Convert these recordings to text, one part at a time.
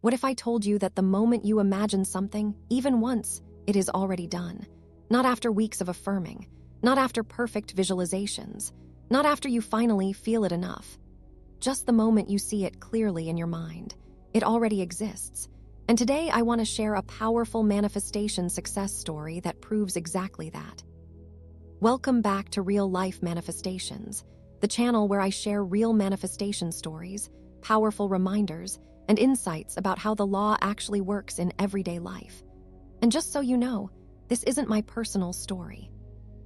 What if I told you that the moment you imagine something, even once, it is already done? Not after weeks of affirming, not after perfect visualizations, not after you finally feel it enough. Just the moment you see it clearly in your mind. It already exists. And today I want to share a powerful manifestation success story that proves exactly that. Welcome back to Real Life Manifestations, the channel where I share real manifestation stories, powerful reminders, and insights about how the law actually works in everyday life. And just so you know, this isn't my personal story.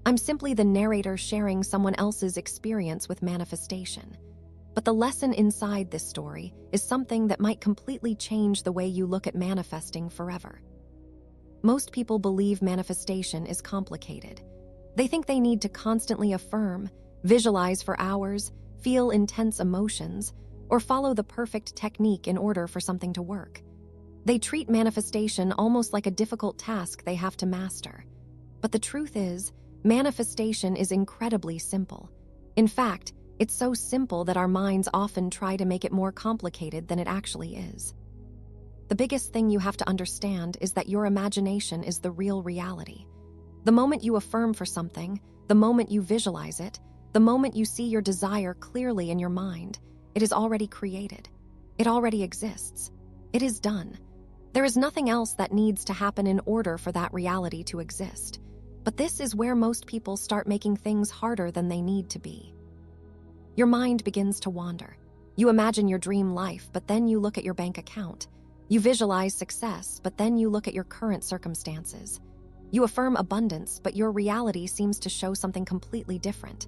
I'm simply the narrator sharing someone else's experience with manifestation. But the lesson inside this story is something that might completely change the way you look at manifesting forever. Most people believe manifestation is complicated. They think they need to constantly affirm, visualize for hours, feel intense emotions, or follow the perfect technique in order for something to work. They treat manifestation almost like a difficult task they have to master. But the truth is, manifestation is incredibly simple. In fact, it's so simple that our minds often try to make it more complicated than it actually is. The biggest thing you have to understand is that your imagination is the real reality. The moment you affirm for something, the moment you visualize it, the moment you see your desire clearly in your mind, it is already created. It already exists. It is done. There is nothing else that needs to happen in order for that reality to exist. But this is where most people start making things harder than they need to be. Your mind begins to wander. You imagine your dream life, but then you look at your bank account. You visualize success, but then you look at your current circumstances. You affirm abundance, but your reality seems to show something completely different.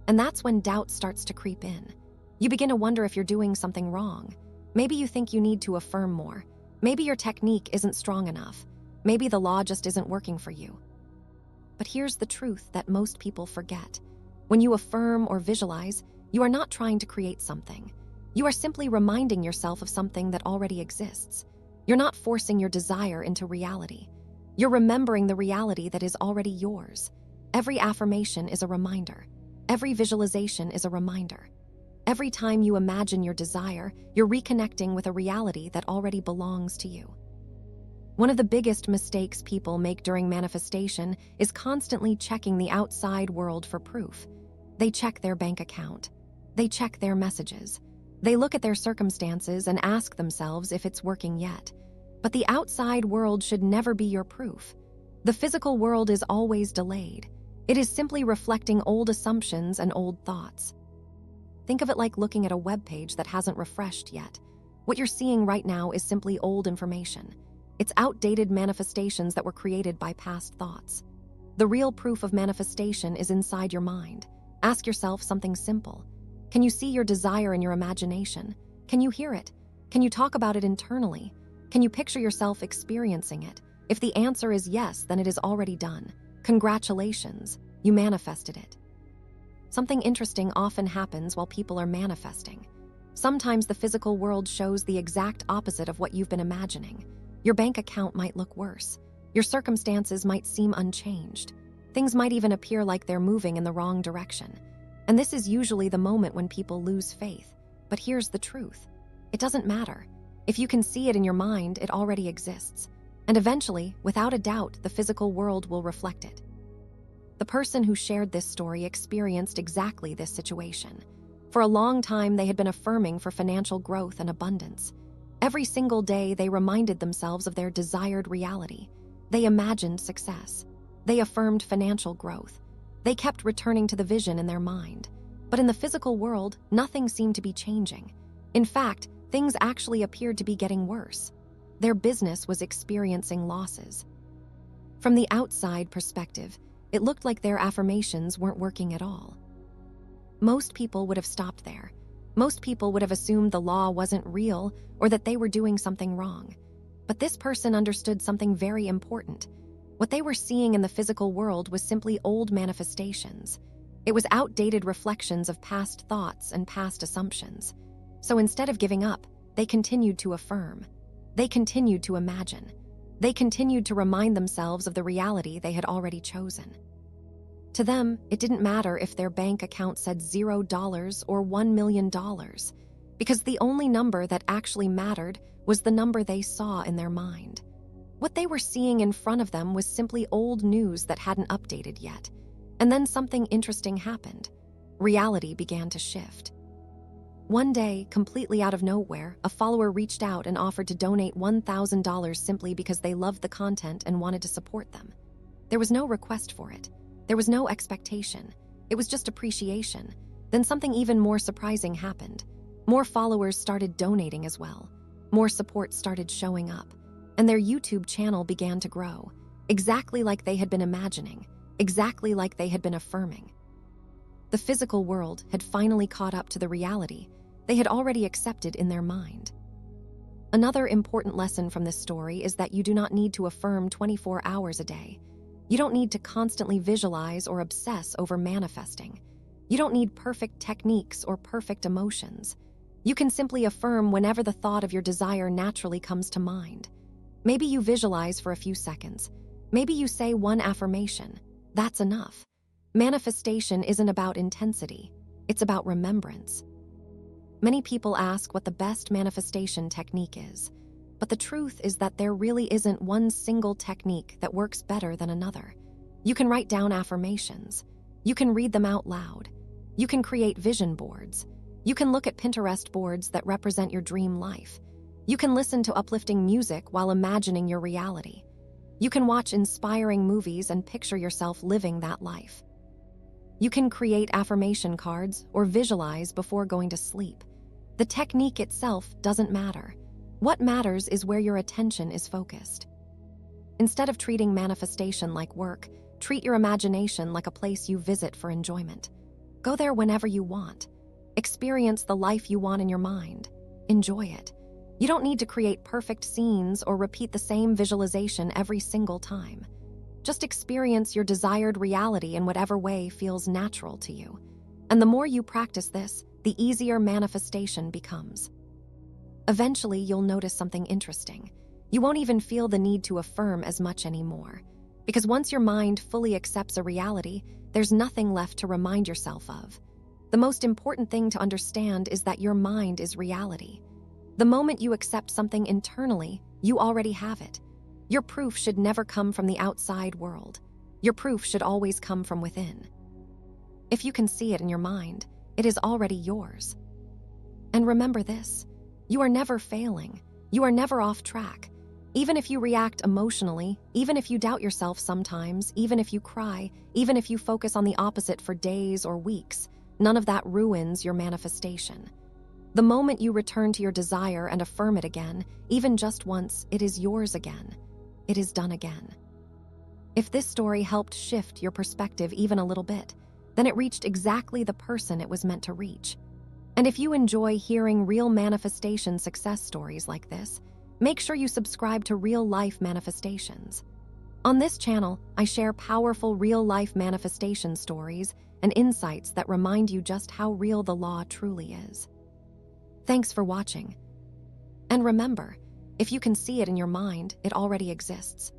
And that's when doubt starts to creep in. You begin to wonder if you're doing something wrong. Maybe you think you need to affirm more. Maybe your technique isn't strong enough. Maybe the law just isn't working for you. But here's the truth that most people forget. When you affirm or visualize, you are not trying to create something. You are simply reminding yourself of something that already exists. You're not forcing your desire into reality. You're remembering the reality that is already yours. Every affirmation is a reminder. Every visualization is a reminder. Every time you imagine your desire, you're reconnecting with a reality that already belongs to you. One of the biggest mistakes people make during manifestation is constantly checking the outside world for proof. They check their bank account. They check their messages. They look at their circumstances and ask themselves if it's working yet. But the outside world should never be your proof. The physical world is always delayed. It is simply reflecting old assumptions and old thoughts. Think of it like looking at a web page that hasn't refreshed yet. What you're seeing right now is simply old information. It's outdated manifestations that were created by past thoughts. The real proof of manifestation is inside your mind. Ask yourself something simple. Can you see your desire in your imagination? Can you hear it? Can you talk about it internally? Can you picture yourself experiencing it? If the answer is yes, then it is already done. Congratulations, you manifested it. Something interesting often happens while people are manifesting. Sometimes the physical world shows the exact opposite of what you've been imagining. Your bank account might look worse. Your circumstances might seem unchanged. Things might even appear like they're moving in the wrong direction. And this is usually the moment when people lose faith. But here's the truth. It doesn't matter. If you can see it in your mind, it already exists. And eventually, without a doubt, the physical world will reflect it. The person who shared this story experienced exactly this situation. For a long time, they had been affirming for financial growth and abundance. Every single day, they reminded themselves of their desired reality. They imagined success. They affirmed financial growth. They kept returning to the vision in their mind. But in the physical world, nothing seemed to be changing. In fact, things actually appeared to be getting worse. Their business was experiencing losses. From the outside perspective, it looked like their affirmations weren't working at all. Most people would have stopped there. Most people would have assumed the law wasn't real or that they were doing something wrong. But this person understood something very important. What they were seeing in the physical world was simply old manifestations. It was outdated reflections of past thoughts and past assumptions. So instead of giving up, they continued to affirm. They continued to imagine. They continued to remind themselves of the reality they had already chosen. To them, it didn't matter if their bank account said $0 or $1 million, because the only number that actually mattered was the number they saw in their mind. What they were seeing in front of them was simply old news that hadn't updated yet. And then something interesting happened. Reality began to shift. One day, completely out of nowhere, a follower reached out and offered to donate $1,000 simply because they loved the content and wanted to support them. There was no request for it. There was no expectation. It was just appreciation. Then something even more surprising happened. More followers started donating as well. More support started showing up. And their YouTube channel began to grow, exactly like they had been imagining, exactly like they had been affirming. The physical world had finally caught up to the reality they had already accepted in their mind. Another important lesson from this story is that you do not need to affirm 24 hours a day. You don't need to constantly visualize or obsess over manifesting. You don't need perfect techniques or perfect emotions. You can simply affirm whenever the thought of your desire naturally comes to mind. Maybe you visualize for a few seconds. Maybe you say one affirmation. That's enough. Manifestation isn't about intensity. It's about remembrance. Many people ask what the best manifestation technique is, but the truth is that there really isn't one single technique that works better than another. You can write down affirmations. You can read them out loud. You can create vision boards. You can look at Pinterest boards that represent your dream life. You can listen to uplifting music while imagining your reality. You can watch inspiring movies and picture yourself living that life. You can create affirmation cards or visualize before going to sleep. The technique itself doesn't matter. What matters is where your attention is focused. Instead of treating manifestation like work, treat your imagination like a place you visit for enjoyment. Go there whenever you want. Experience the life you want in your mind. Enjoy it. You don't need to create perfect scenes or repeat the same visualization every single time. Just experience your desired reality in whatever way feels natural to you. And the more you practice this, the easier manifestation becomes. Eventually, you'll notice something interesting. You won't even feel the need to affirm as much anymore. Because once your mind fully accepts a reality, there's nothing left to remind yourself of. The most important thing to understand is that your mind is reality. The moment you accept something internally, you already have it. Your proof should never come from the outside world. Your proof should always come from within. If you can see it in your mind, it is already yours. And remember this, you are never failing. You are never off track. Even if you react emotionally, even if you doubt yourself sometimes, even if you cry, even if you focus on the opposite for days or weeks, none of that ruins your manifestation. The moment you return to your desire and affirm it again, even just once, it is yours again. It is done again. If this story helped shift your perspective even a little bit, then it reached exactly the person it was meant to reach. And if you enjoy hearing real manifestation success stories like this, make sure you subscribe to Real Life Manifestations. On this channel, I share powerful real-life manifestation stories and insights that remind you just how real the law truly is. Thanks for watching. And remember, if you can see it in your mind, it already exists.